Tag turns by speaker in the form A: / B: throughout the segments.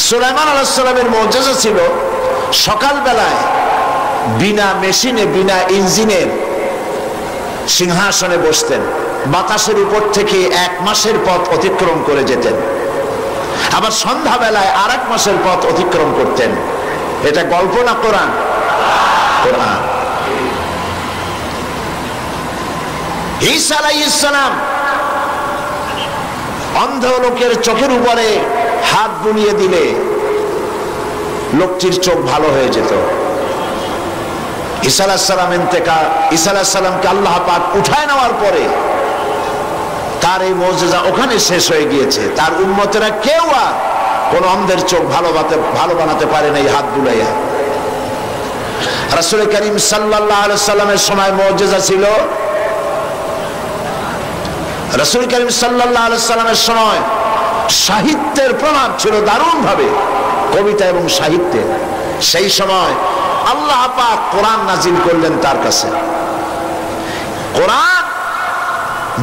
A: সুলাইমান আলাইহিস সালামের মুজিজা ছিল সকাল বেলায় বিনা মেশিনে বিনা ইঞ্জিনের সিংহাসনে বসতেন, বাতাসের উপর থেকে 1 মাসের পথ অতিক্রম করে যেতেন, আবার সন্ধ্যা বেলায় আর 1 মাসের পথ অতিক্রম করতেন। এটা গল্প না কোরআন? কোরআন। ঈসা আলাইহিস সালাম অন্ধ লোকের চোখের উপরে হাত বুলিয়ে দিলে লোকটির চোখ ভালো হয়ে যেত। ঈসা আলাইহিস সালামকে আল্লাহ পাক উঠায় নেওয়ার পরে তার এই মুজিজা ওখানে শেষ হয়ে গিয়েছে। তার উম্মতেরা কেউ আর কোন অন্ধের চোখ ভালো বানাতে পারে না এই হাত বুলাইয়া। রাসূল করিম সাল্লাল্লাহু আলাইহি সাল্লামের সময় মুজিজা ছিল, রাসূল করিম সাল্লাল্লাহু আলাইহি সাল্লামের সময় সাহিত্যের প্রভাব ছিল দারুণ ভাবে, কবিতা এবং সাহিত্যে। সেই সময় আল্লাহ পাক কোরআন নাজিল করলেন তার কাছে। কোরআন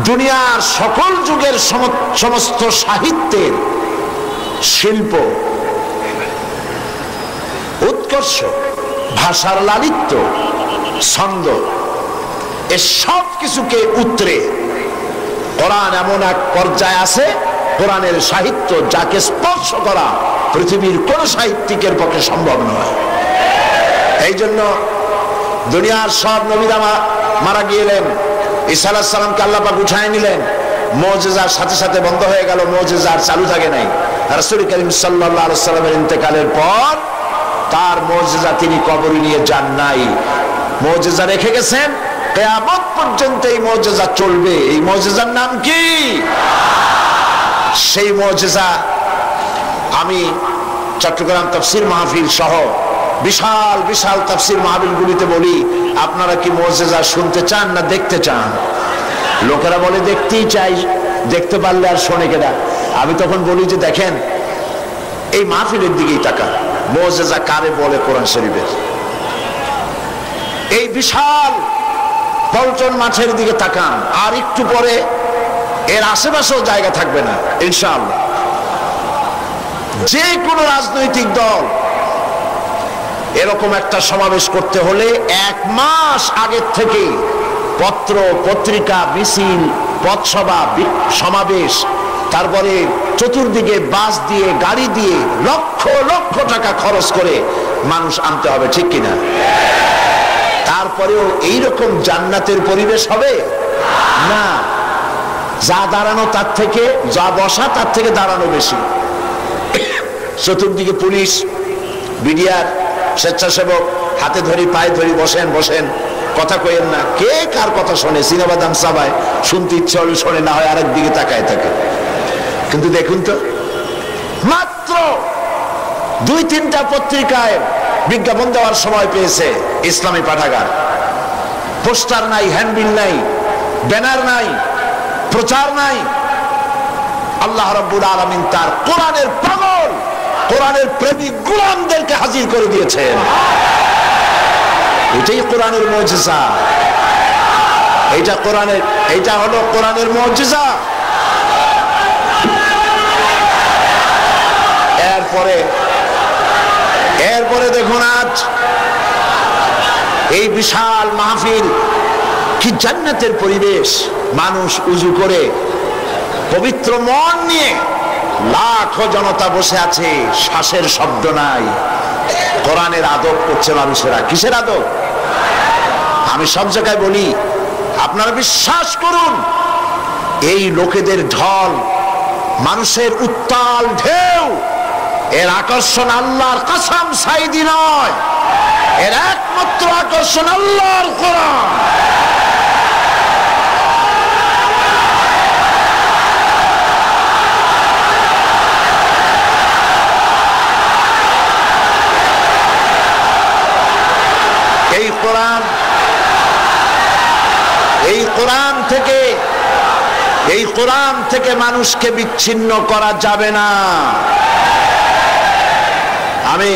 A: দুনিয়ার সকল যুগের সমস্ত সাহিত্যের শিল্প, উৎকর্ষ, ভাষার লালিত্য, ছন্দ, এ সব কিছুকে উতরে কোরআন এমন এক পর্যায়ে আছে, কোরআনের সাহিত্য যাকে স্পর্শ করা পৃথিবীর কোন সাহিত্যিকের পক্ষে সম্ভব নয়। এই জন্য দুনিয়ার সব নবীরা মারা গেলেন, ঈসা আলাইহিস সালামকে আল্লাহ পাক উঠায় নিলেন, মুজিজার সাথে সাথে বন্ধ হয়ে গেল, মুজিজা আর চালু থাকে নাই। রাসূল করিম সাল্লাল্লাহু আলাইহি সাল্লামের ইন্তেকালের পর তার মুজিজা তিনি কবরে নিয়ে যান নাই, মুজিজা রেখে গেছেন। কিয়ামত পর্যন্ত এই মুজিজা চলবে। এই মুজিজার নাম কি? সেই মুজিজা আমি চট্টগ্রাম তাফসীর মাহফিল সহ বিশাল বিশাল তাফসীর মাহফিলগুলিতে বলি, আপনারা কি মুজিজা শুনতে চান না দেখতে চান? লোকেরা বলে দেখতেই চাই, দেখতে পারলে আর শোনে কেডা। আমি তখন বলি যে দেখেন, এই মাহফিলের দিকেই তাকান, মুজিজা কারে বলে কোরআন শরীফের। এই বিশাল পল্টন মাঠের দিকে তাকান, আর একটু পরে এর আশেপাশেও জায়গা থাকবে না ইনশাআল্লাহ। যে কোনো রাজনৈতিক দল এরকম একটা সমাবেশ করতে হলে 1 মাস আগের থেকে পত্র পত্রিকা, মিছিল, পথসভা, সমাবেশ, তারপরে চতুর্দিকে বাস দিয়ে, গাড়ি দিয়ে লক্ষ লক্ষ টাকা খরচ করে মানুষ আনতে হবে, ঠিক কিনা? তারপরেও এইরকম জান্নাতের পরিবেশ হবে না। যা দাঁড়ানো তার থেকে, যা বসা তার থেকে দাঁড়ানো বেশি। চতুর্দিকে পুলিশ, বিডিআর, স্বেচ্ছাসেবক, হাতে ধরি পায়ে ধরি, বসেন বসেন, কথা কইেন না। কে কার কথা শোনে? সিনেবাদাম সাবায়, শুনতে ইচ্ছা হলে শোনে, না হয় আরেক দিকে তাকায় থাকে। কিন্তু দেখুন তো, মাত্র 2-3টা পত্রিকায় বিজ্ঞাপন দেওয়ার সময় পেয়েছে ইসলামী পাঠাগার। পোস্টার নাই, হ্যান্ডবিল নাই, ব্যানার নাই, প্রচার নাই। আল্লাহ রাব্বুল আলামিন তার কোরআনের পাগল, কোরআনের প্রেমিক গোলামদেরকে হাজির করে দিয়েছেন। এটাই কোরআনের মুজিজা। এইটা হলো কোরআনের মুজিজা। এরপরে দেখুন, আজ এই বিশাল মাহফিল, কি জান্নাতের পরিবেশ। মানুষ উজু করে পবিত্র মন নিয়ে লাখো জনতা বসে আছে, শ্বাসের শব্দ নাই। কোরআনের আদব করছে মানুষেরা। কিসের আদব? আমি সব জায়গায় বলি, আপনারা বিশ্বাস করুন, এই লোকেদের ঢল, মানুষের উত্তাল ঢেউ, এর আকর্ষণ আল্লাহর কসম সাইদি নয়, এর একমাত্র আকর্ষণ আল্লাহর কোরআন। এই কোরআন থেকে মানুষকে বিচ্ছিন্ন করা যাবে না। আমি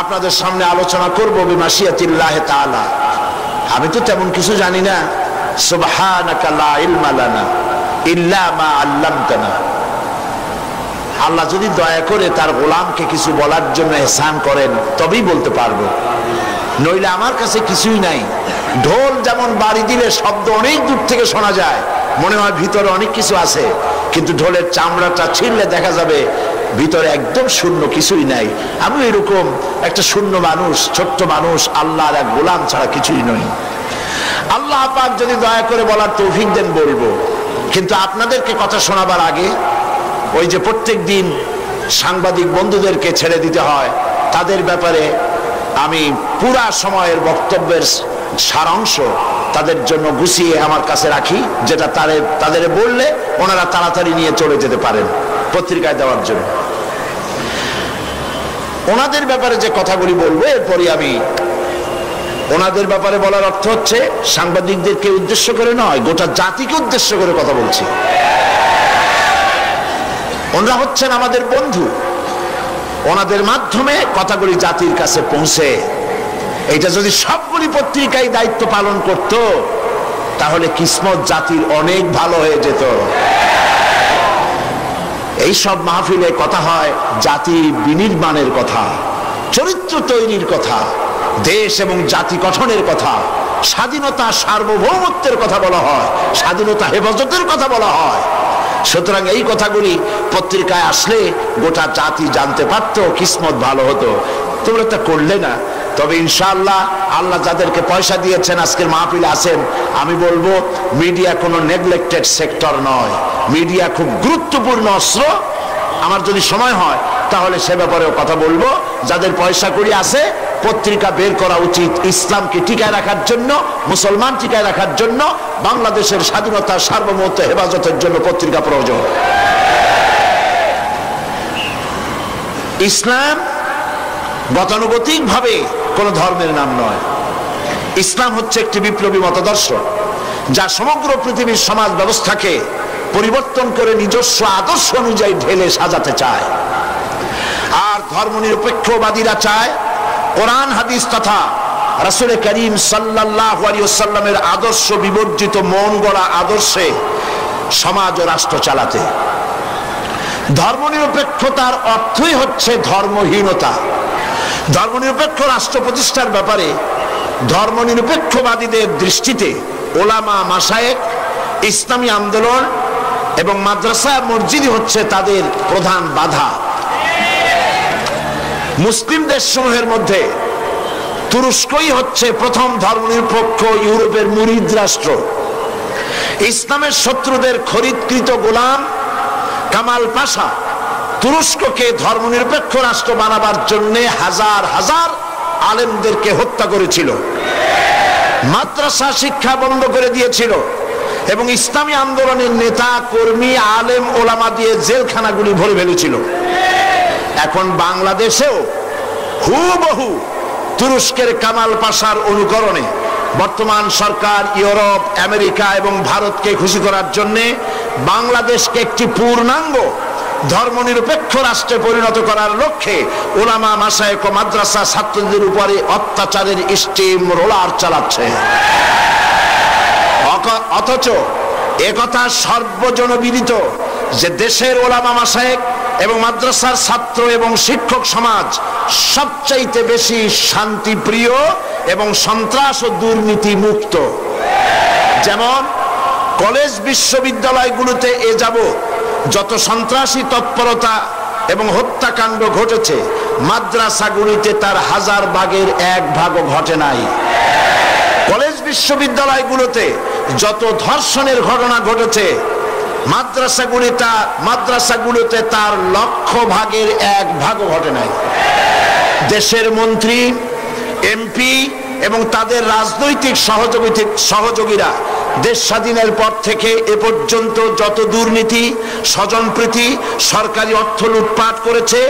A: আপনাদের সামনে আলোচনা করব বিমাশিয়াতিল্লাহি তাআলা। আমি তো তেমন কিছু জানি না। সুবহানাকা লা ইলমা লানা ইল্লা মা আল্লামতানা। আল্লাহ যদি দয়া করে তার গোলামকে কিছু বলার জন্য এহসান করেন তবেই বলতে পারবো, নইলে আমার কাছে কিছুই নাই। ঢোল যেমন বাড়ি দিলে শব্দ অনেক দূর থেকে শোনা যায়, মনে হয় ভিতরে অনেক কিছু আছে, কিন্তু ঢোলের চামড়াটা ছিঁড়লে দেখা যাবে ভিতরে একদম শূন্য, কিছুই নাই। আমি এরকম একটা শূন্য মানুষ, ছোট্ট মানুষ, আল্লাহর এক গোলাম ছাড়া কিছুই নই। আল্লাহ পাক যদি দয়া করে বলার তৌফিক দেন বলবো। কিন্তু আপনাদেরকে কথা শোনাবার আগে ওই যে প্রত্যেক দিন সাংবাদিক বন্ধুদেরকে ছেড়ে দিতে হয়, তাদের ব্যাপারে আমি পুরা সময়ের বক্তব্যের সারাংশ তাদের জন্য গুছিয়ে আমার কাছে রাখি, যেটা তাদের বললে ওনারা তাড়াতাড়ি নিয়ে চলে যেতে পারেন পত্রিকায় দেওয়ার জন্য। ওনাদের ব্যাপারে যে কথাগুলি বলবো এরপরই আমি ওনাদের ব্যাপারে বলার অর্থ হচ্ছে সাংবাদিকদেরকে উদ্দেশ্য করে নয়, গোটা জাতিকে উদ্দেশ্য করে কথা বলছি। ওনারা হচ্ছেন আমাদের বন্ধু, ওনাদের মাধ্যমে কথাগুলি জাতির কাছে পৌঁছে। এটা যদি সবগুলি পত্রিকায় দায়িত্ব পালন করত তাহলে কিসমত জাতির অনেক ভালো হয়ে যেত। এই সব মাহফিলে কথা হয় জাতি বিনির্মাণের কথা, চরিত্র তৈরির কথা, দেশ এবং জাতি গঠনের কথা, স্বাধীনতা সার্বভৌমত্বের কথা বলা হয়, স্বাধীনতা হেফাজতের কথা বলা হয়। সুতরাং এই কথাগুলি পত্রিকায় আসলে গোটা জাতি জানতে পারতো, কিসমত ভালো হতো। তোমরা তা করলে না। তবে ইনশাআল্লাহ আল্লাহ যাদেরকে পয়সা দিয়েছেন আজকের মাহফিলে আছেন, আমি বলবো মিডিয়া কোনো নেগলেক্টেড সেক্টর নয়, মিডিয়া খুব গুরুত্বপূর্ণ অস্ত্র। আমার যদি সময় হয় তাহলে সে ব্যাপারেও কথা বলবো। যাদের পয়সা কড়ি আছে পত্রিকা বের করা উচিত ইসলামকে টিকায় রাখার জন্য, মুসলমান টিকায় রাখার জন্য, বাংলাদেশের স্বাধীনতা সার্বভৌমত্ব হেফাজতের জন্য পত্রিকা প্রয়োজন। ইসলাম গতানুগতিক ভাবে কোন ধর্মের নাম নয়। ইসলাম হচ্ছে একটি বিপ্লবী মতাদর্শ যা সমগ্র পৃথিবীর সমাজ ব্যবস্থাকে পরিবর্তন করে নিজস্ব আদর্শ অনুযায়ী ঢেলে সাজাতে চায়। আর ধর্মনিরপেক্ষবাদীরা চায় কোরআন হাদিস তথা রাসূল করিম সাল্লাল্লাহু আলাইহি ওয়াসাল্লামের আদর্শ বিবর্জিত মন গড়া আদর্শে সমাজ ও রাষ্ট্র চালাতে। ধর্মনিরপেক্ষতার অর্থই হচ্ছে ধর্মহীনতা। ধর্মনিরপেক্ষ রাষ্ট্র প্রতিষ্ঠার ব্যাপারে ধর্মনিরপেক্ষবাদীদের দৃষ্টিতে ওলামা, মাশায়েখ, ইসলামী আন্দোলন এবং মাদ্রাসা, মসজিদই হচ্ছে তাদের প্রধান বাধা। মুসলিম দেশসমূহের মধ্যে তুরস্কই হচ্ছে প্রথম ধর্মনিরপেক্ষ ইউরোপের মুরিদ রাষ্ট্র। ইসলামের শত্রুদের খরিদকৃত গোলাম কামাল পাশা তুরস্ককে ধর্মনিরপেক্ষ রাষ্ট্র বানাবার জন্য হাজার হাজার আলেমদেরকে হত্যা করেছিল, মাদ্রাসা শিক্ষা বন্ধ করে দিয়েছিল এবং ইসলামী আন্দোলনের নেতা কর্মী, আলেম, ওলামা দিয়ে জেলখানাগুলি ভরে ফেলেছিল। এখন বাংলাদেশেও হুবহু তুরস্কের কামাল পাশার অনুকরণে বর্তমান সরকার ইউরোপ, আমেরিকা এবং ভারতকে খুশি করার জন্য বাংলাদেশকে একটি পূর্ণাঙ্গ ধর্মনিরপেক্ষ রাষ্ট্রে পরিণত করার লক্ষ্যে ওলামা, মাশায়েখ ও মাদ্রাসা ছাত্রদের উপরে অত্যাচারের স্টিম রোলার চালাচ্ছে। অথচ একথা সর্বজনবিদিত যে দেশের ওলামা, মাশায়েখ এবং মাদ্রাসার ছাত্র এবং শিক্ষক সমাজ সবচাইতে বেশি শান্তিপ্রিয় এবং সন্ত্রাস ও দুর্নীতি মুক্ত। যেমন কলেজ বিশ্ববিদ্যালয়গুলোতে এ যাবৎ যত সন্ত্রাসী তৎপরতা এবং হত্যাকাণ্ড ঘটেছে, মাদ্রাসাগুলিতে তার 1000 ভাগের 1 ভাগও ঘটে নাই। কলেজ বিশ্ববিদ্যালয়গুলোতে যত ধর্ষণের ঘটনা ঘটেছে, মাদ্রাসাগুলোতে তার 1,00,000 ভাগের 1 ভাগও ঘটে নাই। দেশের মন্ত্রী, এমপি এবং তাদের রাজনৈতিক সহযোগীরা দেশ স্বাধীনের পর থেকে এ পর্যন্ত যত দুর্নীতি, স্বজনপ্রীতি, সরকারি অর্থ লুটপাট করেছে,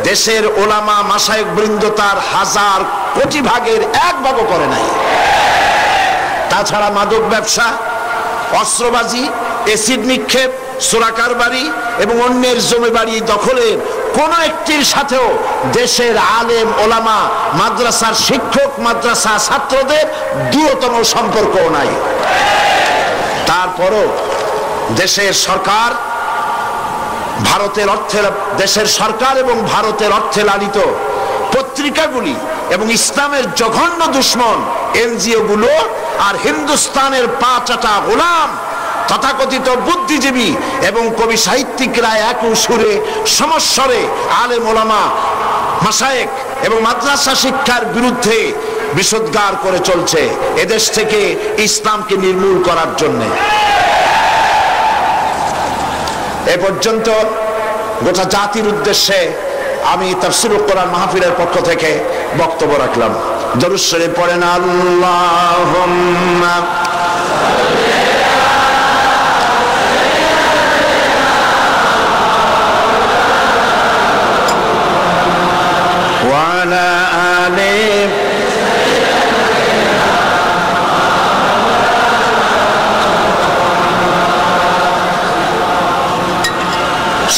A: দেশের ওলামা, মাশায়েখ বৃন্দ তার 1000 কোটি ভাগের 1 ভাগও করে নাই। তাছাড়া মাদক ব্যবসা, অস্ত্রবাজি, এসিড নিক্ষেপ, চোরাকারবারি এবং অন্যের জমি বাড়ি দখলের কোন একটির সাথেও দেশের আলেম, ওলামা, মাদ্রাসার শিক্ষক, মাদ্রাসা ছাত্রদের দূরতম সম্পর্ক নাই। তারপরও দেশের সরকার ভারতের অর্থে, দেশের সরকার এবং ভারতের অর্থে লালিত পত্রিকাগুলি এবং ইসলামের জঘন্য দুশ্মন এনজিও গুলো আর হিন্দুস্তানের পাঁচটা গোলাম তথাকথিত বুদ্ধিজীবী এবং কবি সাহিত্যিকরা এক সুরে সমস্বরে আলেম ওলামা মাশায়েখ এবং মাদ্রাসা শিক্ষার বিরুদ্ধে বিষোদ্গার করে চলছে এদেশ থেকে ইসলামকে নির্মূল করার জন্য। এ পর্যন্ত গোটা জাতির উদ্দেশ্যে আমি তাফসীরুল কোরআন মাহফিলের পক্ষ থেকে বক্তব্য রাখলাম। দরুদ শরীফ পড়েন আল্লাহুম্মা ওয়া আলা আলি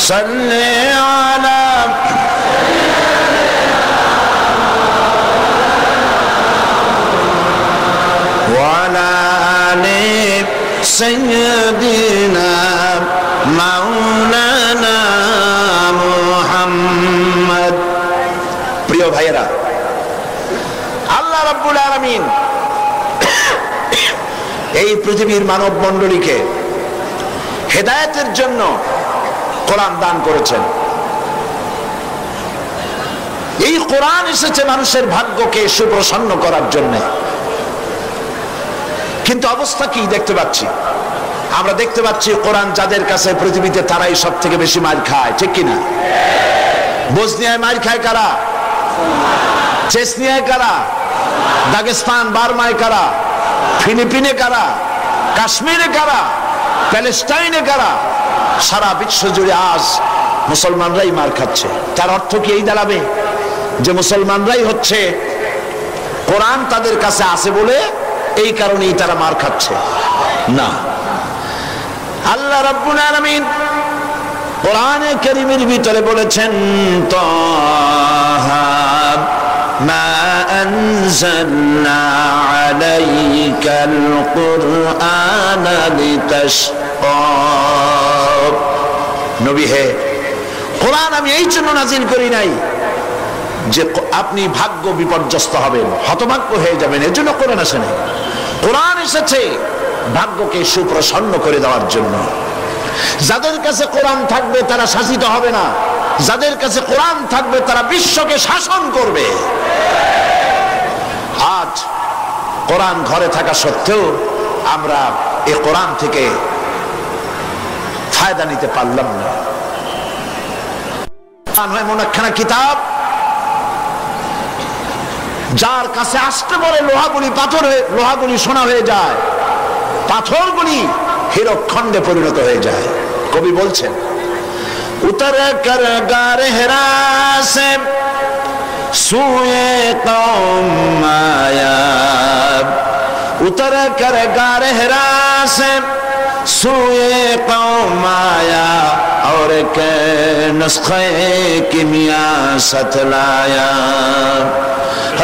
A: সাল্লি আলা سيدنا مولانا محمد। প্রিয় ভাইয়েরা, আল্লাহ রাব্বুল আলামিন এই পৃথিবীর মানব মণ্ডলীকে হেদায়েতের জন্য কোরআন দান করেছেন। এই কোরআন এসেছে মানুষের ভাগ্যকে সুপ্রসন্ন করার জন্য। কিন্তু অবস্থা কি দেখতে পাচ্ছি? আমরা দেখতে পাচ্ছি কোরআন যাদের কাছে পৃথিবীতে তারাই সব থেকে বেশি মার খায়, ঠিক কিনা? বসনিয়ায় মার খায় কারা? চেচনিয়ায় কারা? দাগেস্তান বার্মায় কারা? ফিলিপিনে কারা? কাশ্মীরে কারা? প্যালেস্টাইনে কারা? সারা বিশ্ব জুড়ে আজ মুসলমানরাই মার খাচ্ছে। তার অর্থ কি এই দাঁড়াবে যে মুসলমানরাই হচ্ছে কোরআন তাদের কাছে আছে বলে এই কারণেই তারা মার খাচ্ছে? না, আল্লাহ রাব্বুল আলামিন কোরআনে কারীমের ভিতরে বলেছেন তাহা মা আনজালনা আলাইকাল কুরআনা লিতাশকা। নবী হে, কোরআন আমি এই জন্য নাজিল করি নাই যে আপনি ভাগ্য বিপর্যস্ত হবেন, হতভাগ্য হয়ে যাবেন, এর জন্য কোরআন আসে নাই। কোরআন এসেছে ভাগ্যকে সুপ্রসন্ন করে দেওয়ার জন্য। যাদের কাছে কোরআন থাকবে তারা শাসিত হবে না, যাদের কাছে কোরআন থাকবে তারা বিশ্বকে শাসন করবে। আজ কোরআন ঘরে থাকা সত্ত্বেও আমরা এই কোরআন থেকে ফায়দা নিতে পারলাম না। এমন একখানা কিতাব যার কাছে আসতে পারে লোহাগুলি পাথর হয়ে, লোহাগুলি সোনা হয়ে যায়, পাথরগুলি হীরকখণ্ডে পরিণত হয়ে যায়। কবি বলছেন উতর কর গারে হেরা সে সুয়ে কওম আয়া, উতর কর গারে হেরা সে সুয়ে কওম আয়া और के नुस्खे किमिया सतलाया।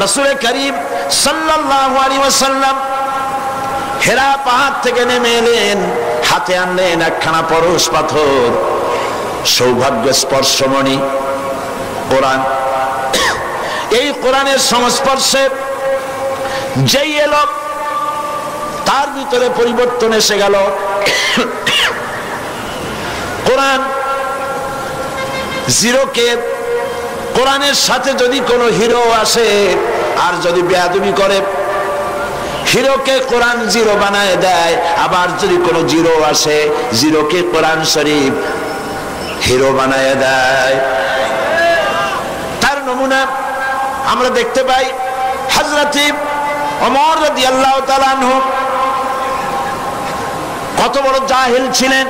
A: रसूल करीम सल्लल्लाहु अलैहि वसल्लम হেরা পাহাড় থেকে নেমে এলেন, হাতে আনলেন একখানা পরশ পাথর, সৌভাগ্য স্পর্শমণি কোরআন। এই কোরআনের সংস্পর্শে যেই এলো তার ভিতরে পরিবর্তন এসে গেল। কোরআন জিরোকে, কোরআনের সাথে যদি কোনো হিরো আসে আর যদি বেয়াদবি করে, হিরোকে কোরআন জিরো বানায় দেয়। আবার যদি কোনো জিরো আসে, জিরোকে কোরআন শরীফ হিরো বানায় দেয়। তার নমুনা আমরা দেখতে পাই হযরত ওমর রাদিয়াল্লাহু তাআলা আনহু কত বড় জাহিল ছিলেন।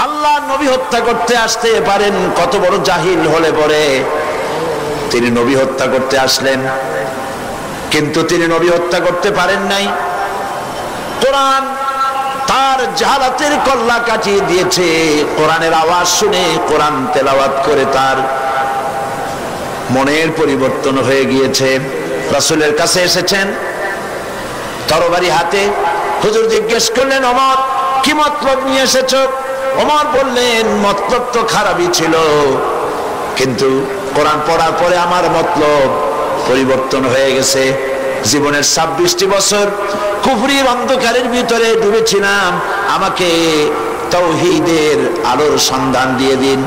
A: আল্লাহ নবী হত্যা করতে আসতে পারেন, কত বড় জাহিল হলে পরে তিনি নবী হত্যা করতে আসলেন, কিন্তু তিনি নবী হত্যা করতে পারেন নাই। কোরআন তার জাহালাতের কল্লা কাটিয়ে দিয়েছে। কোরআনের আওয়াজ শুনে, কোরআন তেলাওয়াত করে তার মনের পরিবর্তন হয়ে গিয়েছে। রাসূলের কাছে এসেছেন তরবারি হাতে। হুজুর জিজ্ঞেস করলেন ওমর, কি মতলব নিয়ে এসেছো? ওমর বললেন মতলব তো খারাপই ছিল, কিন্তু কোরআন পড়ার পরে আমার মতলব পরিবর্তন হয়ে গেছে। জীবনের 26টি বছর কুফরির অন্ধকারের ভিতরে ডুবেছিলাম, আমাকে তাওহীদের আলোর সন্ধান দিয়ে দিন।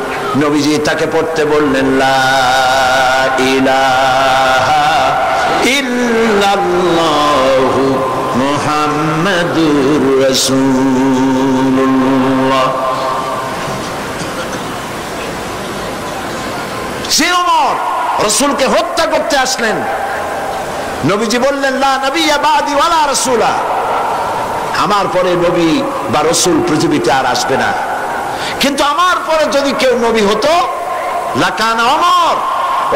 A: নবীজি তাকে পড়তে বললেন লা ইলাহা ইল্লাল্লাহু মুহাম্মাদুর রাসূলুল্লাহ। সে ওমর রাসূলকে হত্যা করতে আসলেন। নবীজি বললেন লা নবিয়্যা বাদি ওয়ালা রাসূলা, আমার পরে নবী বা রাসূল পৃথিবীতে আর আসবে না, কিন্তু আমার পরে যদি কেউ নবী হতো লাকানা ওমর,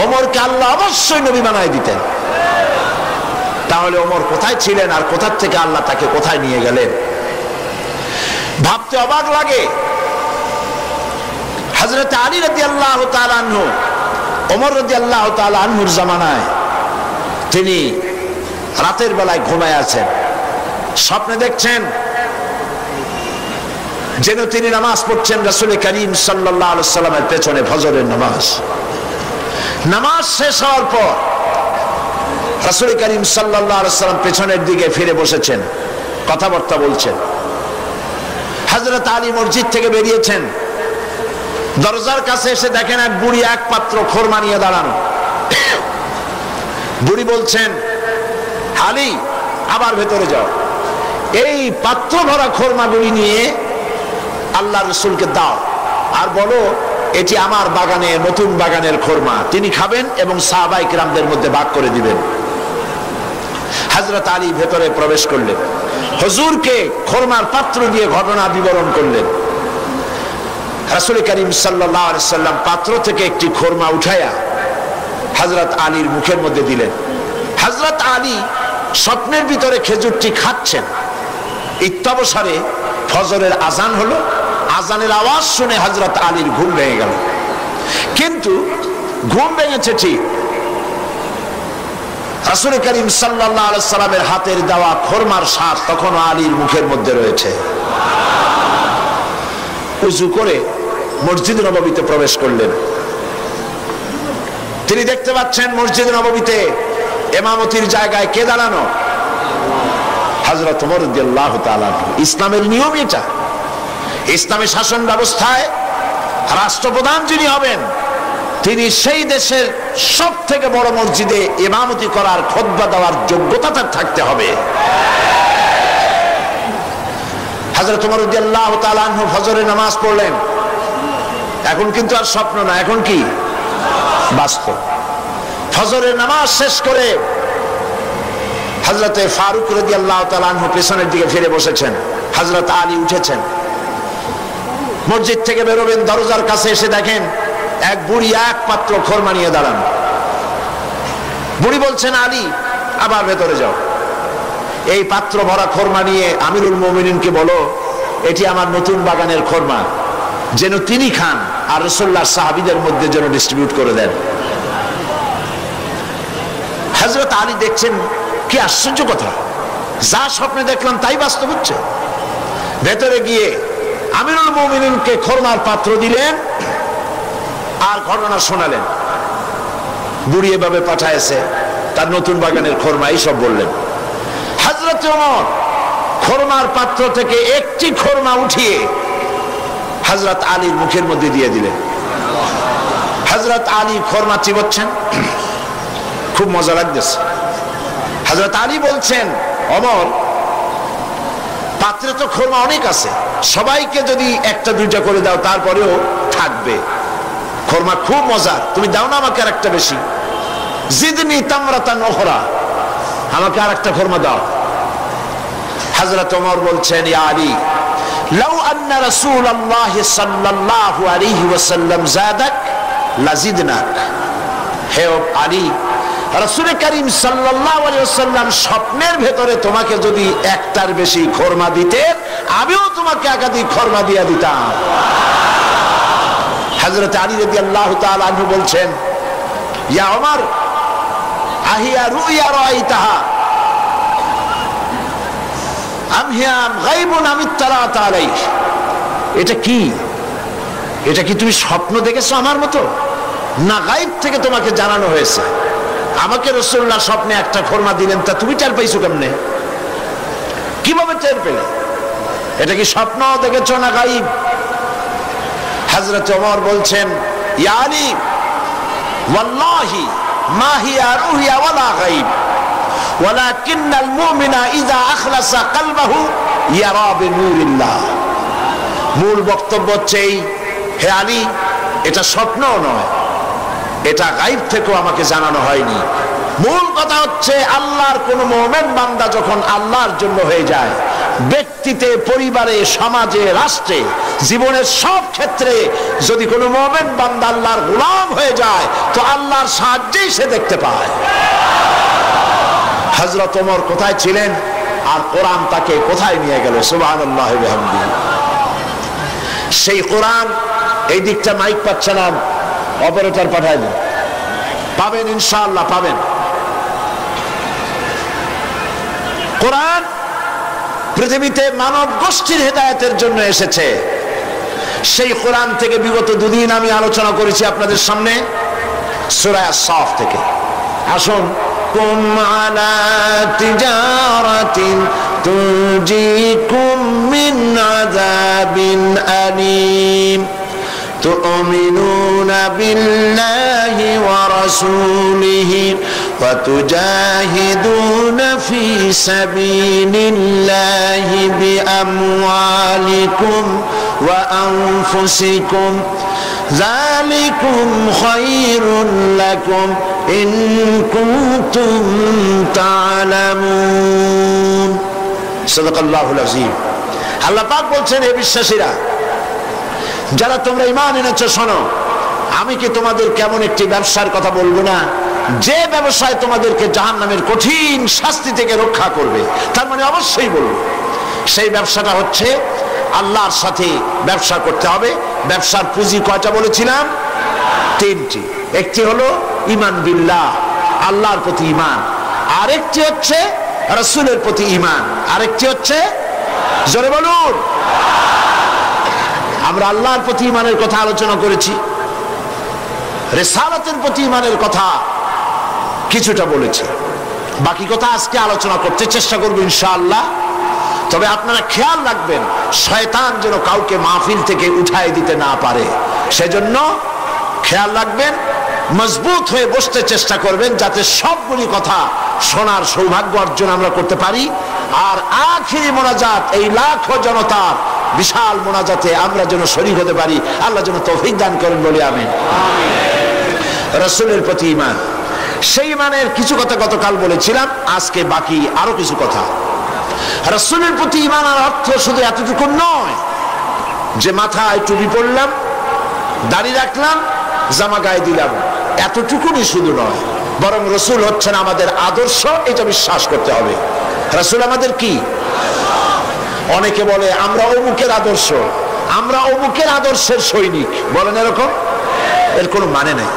A: ওমরকে আল্লাহ অবশ্যই নবী বানায় দিতেন। তাহলে ওমর কোথায় ছিলেন আর কোথা থেকে আল্লাহ তাকে কোথায় নিয়ে গেলেন? ভাবতে অবাক লাগে। হযরত আলী রাদিয়াল্লাহু তাআলা আনহু ওমর রাদিয়াল্লাহু তাআলা আনহুর জামানায় তিনি রাতের বেলায় ঘুমায় আছেন, স্বপ্নে দেখছেন যেন তিনি নামাজ পড়ছেন রাসূল করিম সাল্লাল্লাহু আলাইহি সাল্লামের পেছনে ফজরের নামাজ। নামাজ শেষ হওয়ার পর রাসূল করিম সাল্লাল্লাহু আলাইহি সাল্লাম পেছনের দিকে ফিরে বসেছেন, কথাবার্তা বলছেন। হযরত আলী মসজিদ থেকে বেরিয়েছেন, দরজার কাছে এসে দেখেন এক বুড়ি এক পাত্র খোরমা নিয়ে দাঁড়ানো। বুড়ি বলছেন আলী আবার ভেতরে যাও, এই পাত্র ভরা খোরমাগুলি নিয়ে আল্লাহ রাসূলকে দাও আর বলো এটি আমার বাগানে নতুন বাগানের খোরমা, তিনি খাবেন এবং সাহাবায়ে কিরামদের মধ্যে ভাগ করে দিবেন। হযরত আলী ভেতরে প্রবেশ করলেন, হুজুরকে খোরমার পাত্র দিয়ে ঘটনা বিবরণ করলেন। রাসূল করিম সাল্লাল্লাহু আলাইহি সাল্লাম পাত্র থেকে একটি খোরমা উঠায়া হযরত আলীর মুখের মধ্যে দিলেন। হযরত আলী স্বপ্নের ভিতরে খেজুরটি খাচ্ছেন। ইত্যাবসারে ফজরের আজান হলো, আজানের আওয়াজ শুনে হযরত আলীর ঘুম ভেঙে গেল। কিন্তু ঘুম ভেঙেছে ঠিক, রাসূল করিম সাল্লাল্লাহু আলাইহি সাল্লামের হাতের দেওয়া খোরমার স্বাদ তখন আলীর মুখের মধ্যে রয়েছে। ওযু করে মসজিদ নববীতে প্রবেশ করলেন। তিনি দেখতে পাচ্ছেন মসজিদ নববীতে ইমামতির জায়গায় কে দাঁড়ানো? হযরত ওমর রাদিয়াল্লাহু তাআলা। ইসলামের নিয়ম এটা। ইসলামী শাসন ব্যবস্থায় রাষ্ট্রপ্রধান যিনি হবেন তিনি সেই দেশের সব থেকে বড় মসজিদে ইমামতি করার খুতবা দেওয়ার যোগ্যতা তার থাকতে হবে। হযরত ওমর রাদিয়াল্লাহু তাআলা আনহু ফজরের নামাজ পড়লেন। এখন কিন্তু আর স্বপ্ন না, এখন কি বাস্তব। ফজরের নামাজ শেষ করে হযরতে ফারুক রাদিয়াল্লাহু তাআলা আনহু পেছনের দিকে ফিরে বসেছেন। হযরত আলী উঠেছেন, মসজিদ থেকে বেরোবেন, দরজার কাছে এসে দেখেন এক বুড়ি এক পাত্র খোরমা নিয়ে দাঁড়ানো। বুড়ি বলছেন আলী আবার ভেতরে যাও, এই পাত্র ভরা খোরমা নিয়ে আমিরুল মুমিনিনকে বলো এটি আমার নতুন বাগানের খোরমা, যেন তিনি খান আর রাসূলুল্লাহর সাহাবীদের মধ্যে যেন ডিস্ট্রিবিউট করে দেন। হযরত আলী দেখছেন কি আশ্চর্য কথা, যা স্বপ্নে দেখলাম তাই বাস্তব হচ্ছে। ভেতরে গিয়ে আমিরুল মুমিনিনকে খোরমার পাত্র দিলেন আর ঘটনা শোনালেন। বুড়ি এভাবে পাঠায়েছে, তার নতুন বাগানের খোরমা, এইসব বললেন। হযরত ওমর খোরমার পাত্র থেকে একটি খোরমা উঠিয়ে হযরত আলীর মুখের মধ্যে দিয়ে দিলেন। হযরত আলী খোরমা চিবোচ্ছেন, খুব মজা লাগতেছে। হযরত আলী বলছেন ওমর পাত্রে তো খোরমা অনেক আছে, সবাইকে যদি একটা দুইটা করে দাও তারপরেও থাকবে, খোরমা খুব মজার, তুমি দাও না আমাকে আরেকটা বেশি। জিদনি তামরাতান উখরা, আমাকে আরেকটা খোরমা দাও। হযরত ওমর বলছেন ইয়া আলী লাউ আন্না রাসূলুল্লাহ সাল্লাল্লাহু আলাইহি ওয়াসাল্লাম যাদাক লাজিদনাক। হে আলী, রাসূল করিম সাল্লাল্লাহু আলাইহি ওয়াসাল্লাম স্বপ্নের ভেতরে তোমাকে যদি একটার বেশি খোরমা দিতেন আমিও তোমাকে একাধিক খোরমা দিয়ে দিতাম। হযরত আলী রাদিয়াল্লাহু তাআলা আনহু বলছেন ইয়া ওমর আহিয়া রুইয়া রাআইতাহা আম হিয়া গায়বুন আম ইত্তালাত আলাইহি। এটা কি? এটা কি তুমি স্বপ্ন দেখেছো আমার মতো, না গায়েব থেকে তোমাকে জানানো হয়েছে? আমাকে রাসূলুল্লাহ স্বপ্নে একটা খোরমা দিলেন, তা তুমি টের পাইছো কেমনে? কিভাবে টের পেলে? এটা কি স্বপ্ন দেখেছো না গায়েব? হযরত ওমর বলছেন, ইয়া আলী ওয়াল্লাহি মা হিয়া রুহিয়া ওয়ালা গায়েব ওয়ালাকিন্নাল মুমিনা ইযা আখলাসা কলবহু ইয়ারা বিনূরিল্লাহ। মূল বক্তব্য হচ্ছে এই, হে আলী, এটা স্বপ্নও নয়, এটা গায়েব থেকেও আমাকে জানানো হয়নি। মূল কথা হচ্ছে আল্লাহর কোন মুমিন বান্দা যখন আল্লাহর জন্য হয়ে যায়, ব্যক্তিতে, পরিবারে, সমাজে, রাষ্ট্রে, জীবনের সব ক্ষেত্রে যদি কোনো মুমিন বান্দা আল্লাহর গোলাম হয়ে যায়, তো আল্লাহর সাহায্যেই সে দেখতে পায়। হযরত ওমর কোথায় ছিলেন আর কোরআন তাকে কোথায় নিয়ে গেল? সুবহানাল্লাহ ওয়া বিহামদিহি। সেই কোরআন, এই দিকটা মাইক পাচ্ছে না, অপারেটর পাঠায় দিন, পাবেন ইনশাআল্লাহ পাবেন। কোরআন পৃথিবীতে মানব গোষ্ঠীর হেদায়েতের জন্য এসেছে। সেই কোরআন থেকে বিগত দুদিন আমি আলোচনা করেছি আপনাদের সামনে সূরা আস-সাফ থেকে। আসুন, কুম আলা তিজারাতিন তুজিকুম মিন আযাবিন আলীম তুমিনুনা বিল্লাহি ওয়া রাসূলিহি ওয়া তুজাহিদুনা ফি সাবিলিল্লাহি বিআমওয়ালিকুম ওয়া আনফুসিকুম যালিকুম খায়রুল লাকুম ইন কুনতুম তা'লামুন। সাদাকাল্লাহুল আযীম। আল্লাহ পাক বলছেন, হে বিশ্বাসীরা, যারা তোমরা ঈমান এনেছো, শোনো, আমি কি তোমাদের কেমন একটি ব্যবসার কথা বলবো না, যে ব্যবসায় তোমাদেরকে জাহান্নামের কঠিন শাস্তি থেকে রক্ষা করবে? তার মানে অবশ্যই বলবো। সেই ব্যবসাটা হচ্ছে আল্লাহর সাথে ব্যবসা করতে হবে। ব্যবসার পুঁজি কয়টা বলেছিলাম? তিনটি। একটি হলো ঈমান বিল্লাহ, আল্লাহর প্রতি ঈমান। আরেকটি হচ্ছে রাসূলের প্রতি ঈমান। আরেকটি হচ্ছে, জোরে বলুন, আমরা আল্লাহর প্রতি ঈমানের কথা আলোচনা করেছি, রিসালাতের প্রতি ঈমানের কথা কিছুটা বলেছি, বাকি কথা আজকে আলোচনা করতে চেষ্টা করব ইনশাআল্লাহ। তবে আপনারা খেয়াল রাখবেন, শয়তান যেন কাউকে মাহফিল থেকে উঠায় দিতে না পারে, সেজন্য খেয়াল রাখবেন, মজবুত হয়ে বসতে চেষ্টা করবেন, যাতে সবগুলি কথা শোনার সৌভাগ্য অর্জন আমরা করতে পারি। আর আখিরি মোনাজাত, এই লাখো জনতার বিশাল মোনাজাতে আমরা যেন শরীক হতে পারি। আল্লাহ যেন তৌফিক দান করেন, বলি আমিন। রাসূলের প্রতি ঈমান, সেই ঈমানের কিছু কথা গতকাল বলেছিলাম, আজকে বাকি আরো কিছু কথা। রাসূলের প্রতি ঈমানের অর্থ শুধু এতটুকু নয় যে মাথায় টুপি পরলাম, দাড়ি রাখলাম, জামা গায়ে দিলাম, এতটুকুনি শুধু নয়, বরং রাসূল হচ্ছেন আমাদের আদর্শ, এটা বিশ্বাস করতে হবে। রাসূল আমাদের কি? অনেকে বলে আমরা অমুকের আদর্শ, আমরা অমুকের আদর্শের সৈনিক, বলেন এরকম? এর কোনো মানে নেই।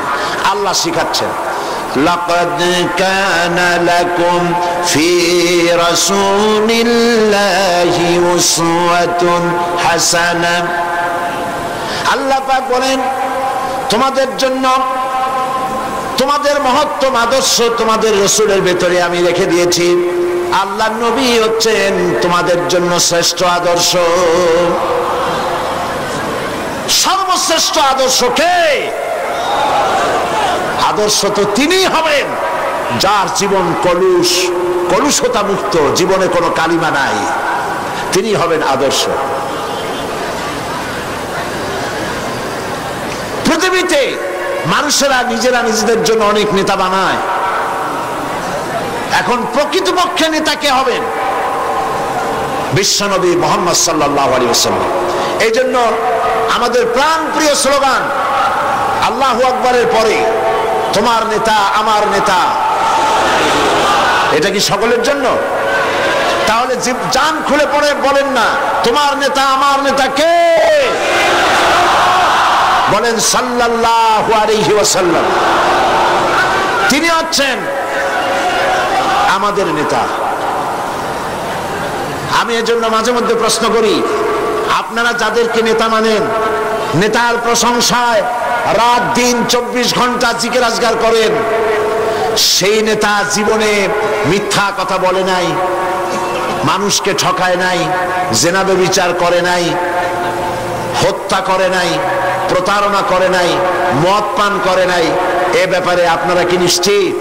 A: আল্লাহ শিখাচ্ছেন, লাকাদ কানা লাকুম ফি রাসূলিল্লাহি উসওয়াতুন হাসানাহ। আল্লাহ পাক বলেন, তোমাদের জন্য তোমাদের মহত্তম আদর্শ তোমাদের রাসূলের ভেতরে আমি রেখে দিয়েছি। আল্লাহর নবী হচ্ছেন তোমাদের জন্য শ্রেষ্ঠ আদর্শ। সর্বশ্রেষ্ঠ আদর্শ কে? আদর্শ তো তিনি হবেন যার জীবন কলুষতা মুক্ত, জীবনে কোনো কালিমা নাই, তিনি হবেন আদর্শ। পৃথিবীতে মানুষেরা নিজেরা নিজেদের জন্য অনেক নেতা বানায়। এখন প্রকৃতপক্ষে নেতা কে হবেন? বিশ্বনবী মুহাম্মদ সাল্লাল্লাহু আলাইহি ওয়াসাল্লাম। এই জন্য আমাদের প্রাণ প্রিয় স্লোগান আল্লাহু আকবারের পরে তোমার নেতা আমার নেতা, এটা কি সকলের জন্য? তাহলে জান খুলে পড়ে বলেন না, তোমার নেতা আমার নেতা কে? বলেন সাল্লাল্লাহু আলাইহি ওয়াসাল্লাম। তিনি হচ্ছেন আমাদের নেতা। আমি এজন্য মাঝে মধ্যে প্রশ্ন করি, আপনারা যাদেরকে নেতা মানেন, নেতার প্রশংসায় রাত দিন 24 ঘন্টা জিকির আজগার করেন, সেই নেতা জীবনে মিথ্যা কথা বলে নাই, মানুষকে ঠকায় নাই, জেনা ব্যভিচার করে নাই, হত্যা করে নাই, প্রতারণা করে নাই, মদ পান করে নাই, এ ব্যাপারে আপনারা কি নিশ্চিত?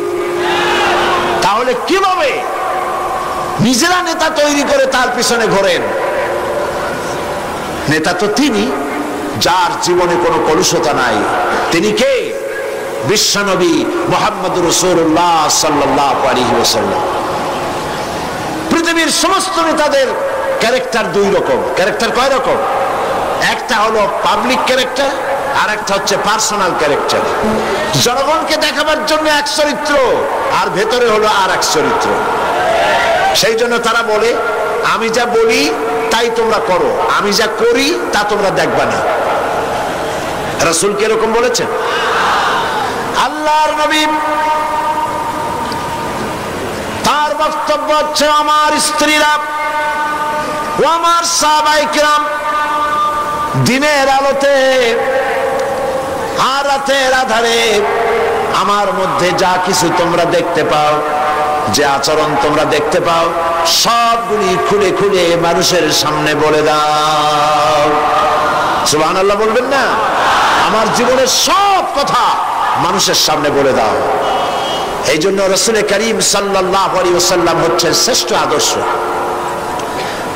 A: তাহলে কিভাবে নিজেরা নেতা তৈরি করে তার পিছনে ঘোরেন? নেতা তো তিনি যার জীবনে কোনো কলুষতা নাই। তিনি কে? বিশ্বনবী মুহাম্মদুর রাসূলুল্লাহ সাল্লাল্লাহু আলাইহি ওয়াসাল্লাম। পৃথিবীর সমস্ত নেতাদের ক্যারেক্টার দুই রকম। ক্যারেক্টার কয় রকম? একটা হলো পাবলিক ক্যারেক্টার, আর একটা হচ্ছে পার্সোনাল ক্যারেক্টার। জনগণকে দেখাবার জন্য এক চরিত্র, আর ভেতরে হলো আর এক চরিত্র। সেই জন্য তারা বলে, আমি যা বলি তাই তোমরা করো, আমি যা করি তা তোমরা দেখবা না। রাসূল কি এরকম বলেছেন? আল্লাহর নবী তার বক্তব্য হচ্ছে, আমার স্ত্রীরা ও আমার সাহাবায়ে কিরাম দিনের আলোতে আর রাতের আধারে আমার মধ্যে যা কিছু তোমরা দেখতে পাও, যে আচরণ তোমরা দেখতে পাও, সবগুলি খুলে খুলে মানুষের সামনে বলে দাও। সুবহানাল্লাহ বলবেন না? আমার জীবনের সব কথা মানুষের সামনে বলে দাও। এই জন্য রাসূল করিম সাল্লাল্লাহু আলাইহি ওয়াসাল্লাম হচ্ছেন শ্রেষ্ঠ আদর্শ।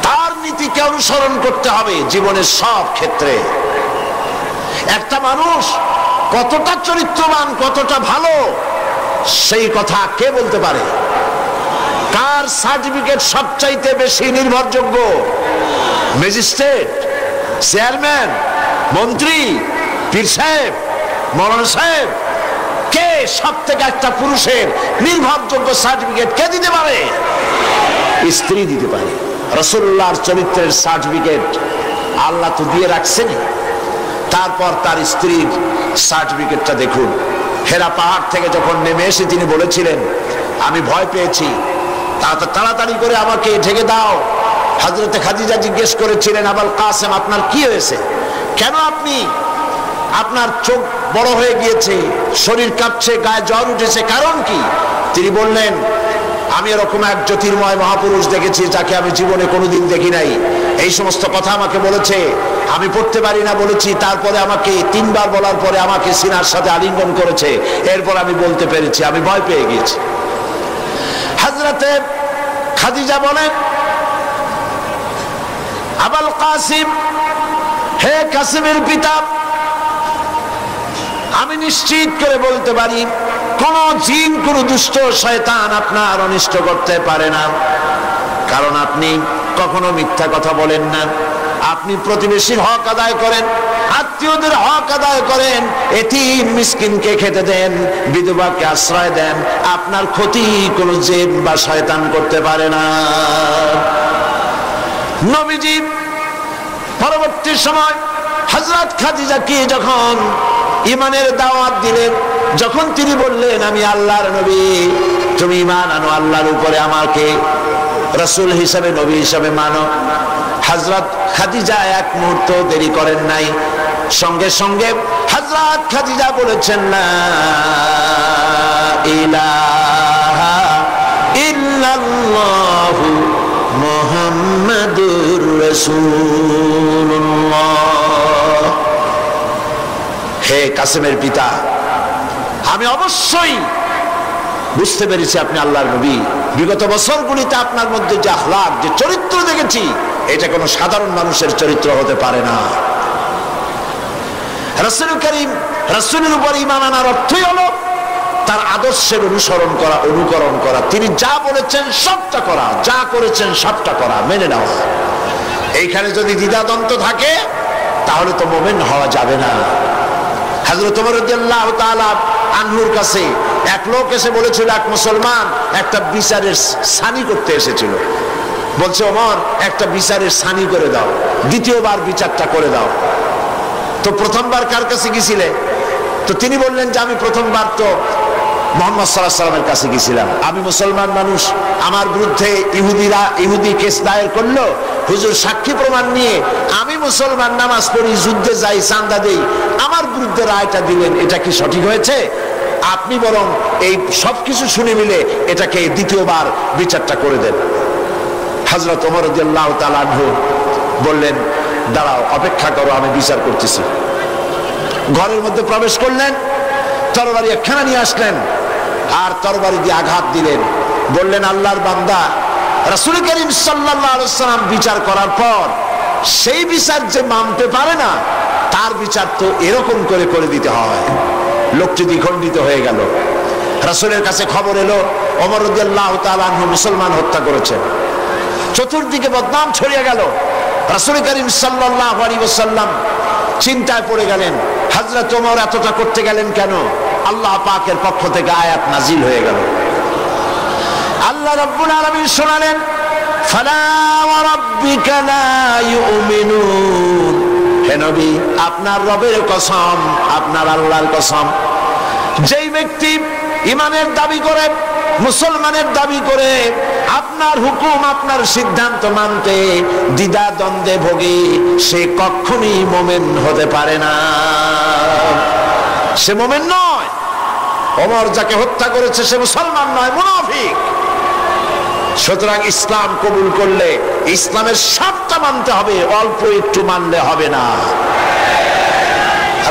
A: তার নীতিকে অনুসরণ করতে হবে জীবনের সব ক্ষেত্রে। একটা মানুষ কতটা চরিত্রবান, কতটা ভালো, সেই কথা কে বলতে পারে? কার সার্টিফিকেট সবচাইতে বেশি নির্ভরযোগ্য? ম্যাজিস্ট্রেট, চেয়ারম্যান, মন্ত্রী, পীর সাহেব, মৌলানা সাহেব? কে সব থেকে একটা পুরুষের নির্ভরযোগ্য সার্টিফিকেট কে দিতে পারে? স্ত্রী দিতে পারে। রাসূলুল্লাহর চরিত্রের সার্টিফিকেট আল্লাহ তো দিয়ে রাখছেন। তারপর তার স্ত্রীর সার্টিফিকেটটা দেখুন। হেরা পাহাড় থেকে যখন নেমে এসে তিনি বলেছিলেন, আমি ভয় পেয়েছি, তাড়াতাড়ি করে আমাকে ঢেকে দাও। হযরতে খাদিজা জিজ্ঞেস করেছিলেন, আবুল কাসেম আপনার কি হয়েছে? কেন আপনি, আপনার চোখ বড় হয়ে গিয়েছে, শরীর কাঁপছে, গায়ে জ্বর উঠেছে, কারণ কি? তিনি বললেন, আমি এরকম এক জ্যোতির্ময় মহাপুরুষ দেখেছি যাকে আমি জীবনে কোনোদিন দেখি নাই। এই সমস্ত কথা আমাকে বলেছে, আমি পড়তে পারি না বলেছি, তারপরে আমাকে 3 বার বলার পরে আমাকে সিনার সাথে আলিঙ্গন করেছে, এরপর আমি বলতে পেরেছি, আমি ভয় পেয়ে গেছি। হযরতে খাদিজা বলেন, আবুল কাসিম, হে কাসিমের পিতা, আমি নিশ্চিত করে বলতে পারি কোন জিন, কোন দুষ্ট শয়তান আপনার অনিষ্ট করতে পারে না, কারণ আপনি কখনো মিথ্যা কথা বলেন না, আপনি প্রতিবেশীর হক আদায় করেন, আত্মীয়দের হক আদায় করেন, এতিম মিসকিনকে খেতে দেন, বিধবাকে আশ্রয় দেন, আপনার ক্ষতি কোন জিন বা শয়তান করতে পারে না। নবীজি পরবর্তী সময় হযরত খাদিজাকে যখন ঈমানের দাওয়াত দিলেন, যখন তিনি বললেন, আমি আল্লাহর নবী, তুমি ঈমান আনো আল্লাহর উপরে, আমাকে রাসূল হিসেবে, নবী হিসেবে মানো। হযরত খাদিজা এক মুহূর্ত দেরি করেন নাই, সঙ্গে সঙ্গে হযরত খাদিজা বলেছেন, লা ইলাহা ইল্লাল্লাহু মুহাম্মাদুর রাসূলুল্লাহ। হে কাসেমের পিতা, আমি অবশ্যই বুঝতে পেরেছি আপনি আল্লাহর নবী। বিগত বছরগুলিতে আপনার মধ্যে যে আখলাক, যে চরিত্র দেখেছি, এটা কোনো সাধারণ মানুষের চরিত্র হতে পারে না। রাসূল করিম, রাসূলের উপর ঈমান আনার অর্থই হলো তার আদর্শের অনুসরণ করা, অনুকরণ করা। তিনি যা বলেছেন সবটা করা, যা করেছেন সবটা করা, মেনে নেওয়া। এইখানে যদি দ্বিধাদ্বন্দ্ব থাকে তাহলে তো মুমিন হওয়া যাবে না। হযরত ওমর রাদিয়াল্লাহু তাআলা আনহুর কাছে এক লোক এসে বলেছিল, এক মুসলমান একটা বিচারের সানি করতে এসেছিল, বলছে, ওমর একটা বিচারের সানি করে দাও, দ্বিতীয়বার বিচারটা করে দাও। তো প্রথমবার কার কাছে গিয়েছিলে? তো তিনি বললেন যে আমি প্রথমবার তো মুহাম্মদ সাল্লাল্লাহু আলাইহি ওয়াসাল্লামের কাছে গিয়েছিলাম, আমি মুসলমান মানুষ, আমার বিরুদ্ধে ইহুদি কেস দায়ের করলো, হুজুর সাক্ষী প্রমাণ নিয়ে আমি মুসলমান, নামাজ পড়ি, যুদ্ধে যাই, চাঁদা দেই, আমার বিরুদ্ধে রায়টা দিলেন, এটা কি সঠিক হয়েছে? আপনি বরং এই সবকিছু শুনে মিলে এটাকে দ্বিতীয়বার বিচারটা করে দেন। হযরত ওমর রাদিয়াল্লাহু তাআলা আনহু বললেন, দাঁড়াও, অপেক্ষা করো, আমি বিচার করতেছি। ঘরের মধ্যে প্রবেশ করলেন, তরবারি একখানা নিয়ে আসলেন, আর তরবারি দিয়ে আঘাত দিলেন। বললেন, আল্লাহর বান্দা, রাসূল করিম সাল্লাল্লাহু আলাইহি ওয়াসাল্লাম বিচার করার পর সেই বিচার যে মানতে পারে না, তার বিচার তো এরকম করে করে দিতে হয়। লোকটি দ্বিখণ্ডিত হয়ে গেল। রাসূলের কাছে খবর এলো, ওমর রাদিয়াল্লাহু তাআলা আনহু মুসলমান হত্যা করেছেন। চতুর্দিকে বদনাম ছড়িয়ে গেল। রাসূল করিম সাল্লাল্লাহু আলাইহি ওয়াসাল্লাম চিন্তায় পড়ে গেলেন, হযরত ওমর এতটা করতে গেলেন কেন? আল্লাহ পাকের পক্ষ থেকে আয়াত নাজিল হয়ে গেল। আল্লাহ রাব্বুল আলামিন শোনালেন, ফালা ওয়া রাব্বিকা লা ইউমিনুন। হে নবী, আপনার রবের কসম, আপনার আল্লাহর কসম, যেই ব্যক্তি ঈমানের দাবি করে, মুসলমানের দাবি করে, আপনার হুকুম, আপনার সিদ্ধান্ত মানতে দ্বিধা দ্বন্দ্বে ভোগে, সে কখনোই মুমিন হতে পারে না, সে মুমিন নয়। ওমর যাকে হত্যা করেছে সে মুসলমান নয়, মুনাফিক। সুতরাং ইসলাম কবুল করলে ইসলামের সবটা মানতে হবে, অল্প একটু মানলে হবে না।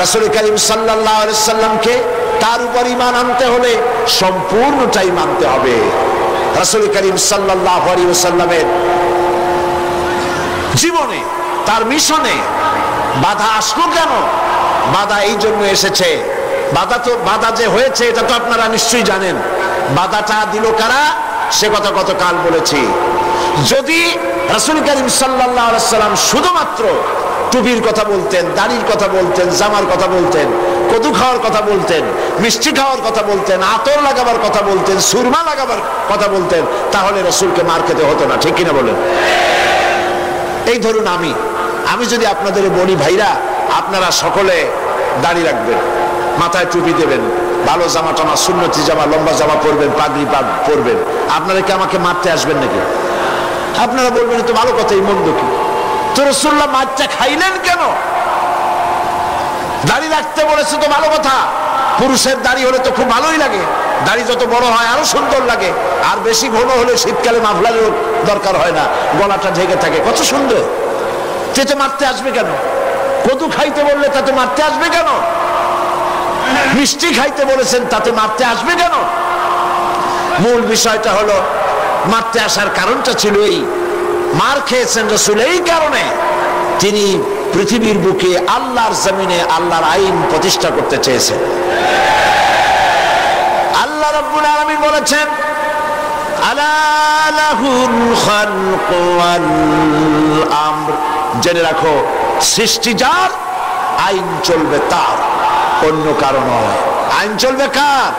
A: রাসূল করিম সাল্লাল্লাহু আলাইহি সাল্লামকে তার উপর ঈমান আনতে হলে সম্পূর্ণটাই মানতে হবে। রাসূল করিম সাল্লাল্লাহু আলাইহি ওয়াসাল্লামের জীবনে, তার মিশনে বাধা আসলো কেন? বাধা এই জন্য এসেছে, বাধা যে হয়েছে এটা তো আপনারা নিশ্চয়ই জানেন। বাধাটা দিল কারা? সে কথা গতকাল বলেছি। যদি রাসূল করিম সাল্লাল্লাহু আলাইহি সাল্লাম শুধুমাত্র টুপির কথা বলতেন, দাড়ির কথা বলতেন, জামার কথা বলতেন, কদু খাওয়ার কথা বলতেন, মিষ্টি খাওয়ার কথা বলতেন, আতর লাগাবার কথা বলতেন, সুরমা লাগাবার কথা বলতেন, তাহলে রাসূলকে মার খেতে হতো না, ঠিক কিনা বলেন? এই ধরুন আমি যদি আপনাদের বলি, ভাইরা আপনারা সকলে দাড়ি রাখবেন, মাথায় টুপি দেবেন, ভালো জামা টামা, সুন্নতি জামা, লম্বা জামা পরবেন, পাগড়ি পরবেন, আপনারা কি আমাকে মারতে আসবেন নাকি? আপনারা বলবেন তো ভালো কথা, এই মন্দ কি? তো রাসূলুল্লাহ মারটা খাইলেন কেন? দাড়ি রাখতে বলেছে তো ভালো কথা। পুরুষের দাড়ি হলে তো খুব ভালোই লাগে, দাড়ি যত বড় হয় আরো সুন্দর লাগে, আর বেশি ঘন হলে শীতকালে মাফলারের দরকার হয় না, গলাটা ঢেকে থাকে, কত সুন্দর। তেতে মারতে আসবে কেন? কদু খাইতে বললে তাতে মারতে আসবে কেন? মিষ্টি খাইতে বলেছেন, তাতে মারতে আসবে কেন? মূল বিষয়টা হলো, মারতে আসার কারণটা ছিল এই, মার খেয়েছেন রাসূল এই কারণে, তিনি পৃথিবীর বুকে আল্লাহর জমিনে আল্লাহর আইন প্রতিষ্ঠা করতে চেয়েছেন। আল্লাহ রাব্বুল আলামিন বলেছেন, আলা লাহুল খালকু ওয়াল আমর, জেনে রাখো, সৃষ্টি যার, আইন চলবে তার, অন্য কারো নয়। আইন চলবে কার?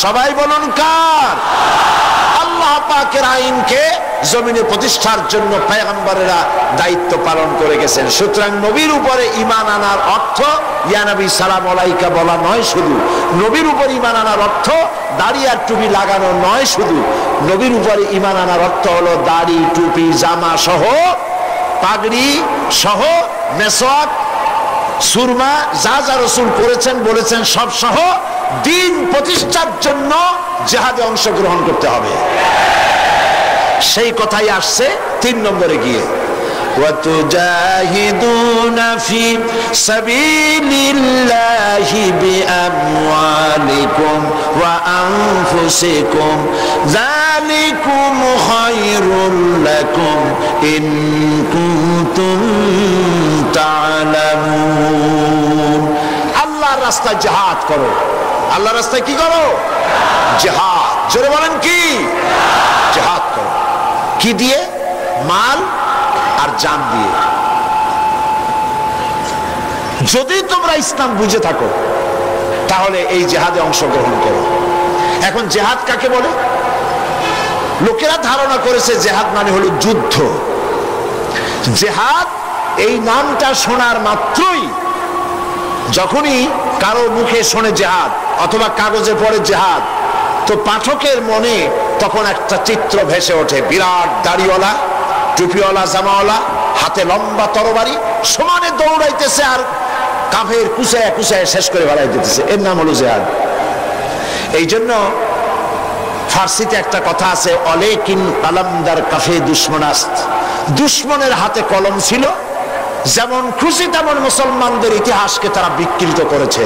A: সবাই বলুন কার? আল্লাহ পাকের আইনকে জমিনে প্রতিষ্ঠার জন্য পয়গম্বরেরা দায়িত্ব পালন করে গেছেন। সুতরাং নবীর উপরে ঈমান আনার অর্থ ইয়া নবী সালাম আলাইকা বলা নয় শুধু, নবীর উপর ঈমান আনার অর্থ দাড়ি আর টুপি লাগানো নয় শুধু, নবীর উপরে ঈমান আনার অর্থ হলো দাড়ি, টুপি, জামা সহ, পাগড়ি সহ, মেসওয়াক, সুরমা, যা যা রাসূল করেছেন বলেছেন সব সহ দিন প্রতিষ্ঠার জন্য জিহাদে অংশগ্রহণ করতে হবে। সেই কথাই আসছে 3 নম্বরে গিয়ে, ওয়াতুজাহিদুনা ফি সাবিলিল্লাহি বিআমওয়ালিকুম ওয়া আনফুসিকুম যালিকুম খায়রুল লাকুম ইন কুনতুম তা'লামুন। আল্লাহর রাস্তায় জিহাদ করো। আল্লাহর রাস্তায় কি করো? জিহাদ। জোরে বলেন কি? জিহাদ করো। কি দিয়ে? মাল আর জান দিয়ে। যদি তোমরা ইসলাম বুঝে থাকো তাহলে এই জিহাদে অংশগ্রহণ করো। এখন জিহাদ কাকে বলে? লোকেরা ধারণা করেছে জিহাদ মানে হলো যুদ্ধ। জিহাদ এই নামটা শোনার মাত্রই, যখনই কারো মুখে শোনে জিহাদ অথবা কাগজে পড়ে জিহাদ, তো পাঠকের মনে তখন একটা চিত্র ভেসে ওঠে, বিরাট দাড়িওয়ালা, টুপিওয়ালা জামাওয়ালা, হাতে লম্বা তরবারি, সমানে দৌড়াইতেছে আর কাফের কুচায় কুচায় শেষ করে বেড়াই দিতেছে। এর নাম হলো জিহাদ। এই জন্য ফার্সিতে একটা কথা আছে, অলেকিন কালামদার কাফে দুশ্মনাস্ত, দুশ্মনের হাতে কলম ছিল, যেমন খুশি তেমন মুসলমানদের ইতিহাসকে তারা বিকৃত করেছে।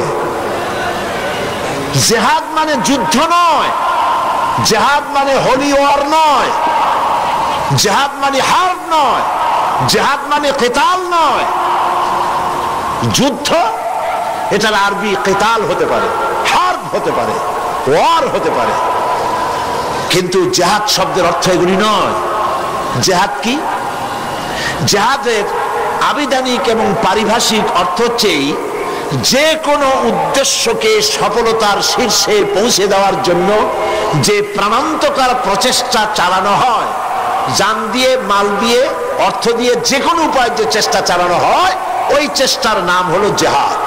A: জিহাদ মানে যুদ্ধ নয়, জিহাদ মানে হোলি ওয়ার নয়, জিহাদ মানে হার্ব নয়, জিহাদ মানে কিতাল নয়। যুদ্ধ এটার আরবি কিতাল হতে পারে, হার্ব হতে পারে, ওয়ার হতে পারে, কিন্তু জিহাদ শব্দের অর্থ এগুলি নয়। জিহাদ কি? জিহাদের আবিধানিক এবং পারিভাষিক অর্থ হচ্ছে যে কোনো উদ্দেশ্যকে সফলতার শীর্ষে পৌঁছে দেওয়ার জন্য যে প্রাণান্তকার প্রচেষ্টা চালানো হয়, জান দিয়ে, মাল দিয়ে, অর্থ দিয়ে, যে কোনো উপায়ে যে চেষ্টা চালানো হয়, ওই চেষ্টার নাম হলো জিহাদ।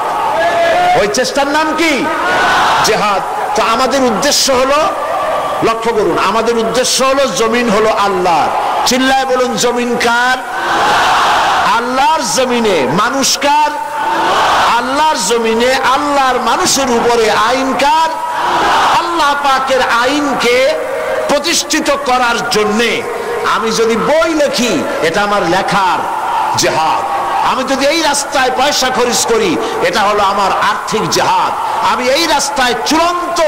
A: ওই চেষ্টার নাম কি? জিহাদ। তো আমাদের উদ্দেশ্য হলো, লক্ষ্য করুন, আমাদের উদ্দেশ্য হলো জমিন হলো আল্লাহর। চিল্লায় বলুন, জমিন কার? আল্লাহর জমিনে। মানুষ কার? আল্লাহর জমিনে। আল্লাহর মানুষের উপরে আইন কার? আল্লাহ পাকের আইনকে প্রতিষ্ঠিত করার জন্যে আমি যদি বই লিখি, এটা আমার লেখার জিহাদ। আমি যদি এই রাস্তায় পয়সা খরচ করি, এটা হলো আমার আর্থিক জিহাদ। আমি এই রাস্তায় চূড়ান্ত,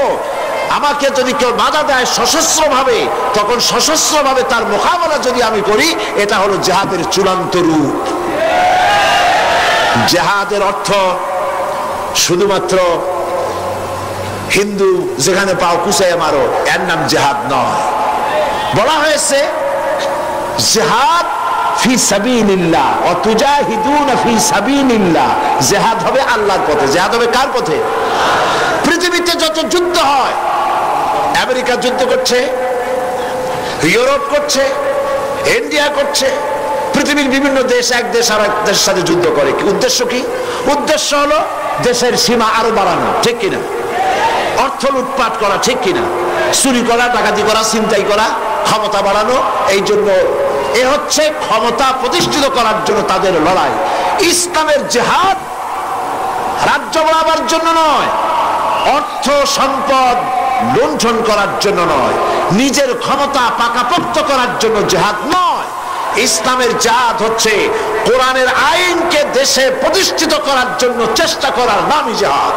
A: আমাকে যদি কেউ বাধা দেয় সশস্ত্র ভাবে, তখন সশস্ত্র ভাবে তার মোকাবেলা যদি আমি করি, এটা হলো জিহাদের চূড়ান্ত রূপ। জিহাদের অর্থ শুধুমাত্র হিন্দু যেখানে পাও কুচাইয়া মারো, এর নাম জিহাদ নয়। বলা হয়েছে জিহাদ ফি সাবিলিল্লাহ ওয়া তুজাহিদুনা ফি সাবিলিল্লাহ। জিহাদ হবে আল্লাহর পথে। জিহাদ হবে কার পথে? পৃথিবীতে যত যুদ্ধ হয়, আমেরিকা যুদ্ধ করছে, ইউরোপ করছে, ইন্ডিয়া করছে, পৃথিবীর বিভিন্ন দেশ এক দেশ আর এক দেশের সাথে যুদ্ধ করে। উদ্দেশ্য কি? উদ্দেশ্য হলো দেশের সীমা আরো বাড়ানো, ঠিক কিনা? অর্থ লুটপাট করা, ঠিক কিনা? চুরি করা, ডাকাতি করা, ছিনতাই করা, ক্ষমতা বাড়ানো। এই জন্য এ হচ্ছে ক্ষমতা প্রতিষ্ঠিত করার জন্য তাদের লড়াই। ইসলামের জিহাদ রাজ্য বাড়াবার জন্য নয়, অর্থ সম্পদ লুণ্ঠন করার জন্য নয়, নিজের ক্ষমতা পাকাপোক্ত করার জন্য জিহাদ নয়। ইসলামের জিহাদ হচ্ছে কোরআনের আইনকে দেশে প্রতিষ্ঠিত করার জন্য চেষ্টা করার নামই জিহাদ।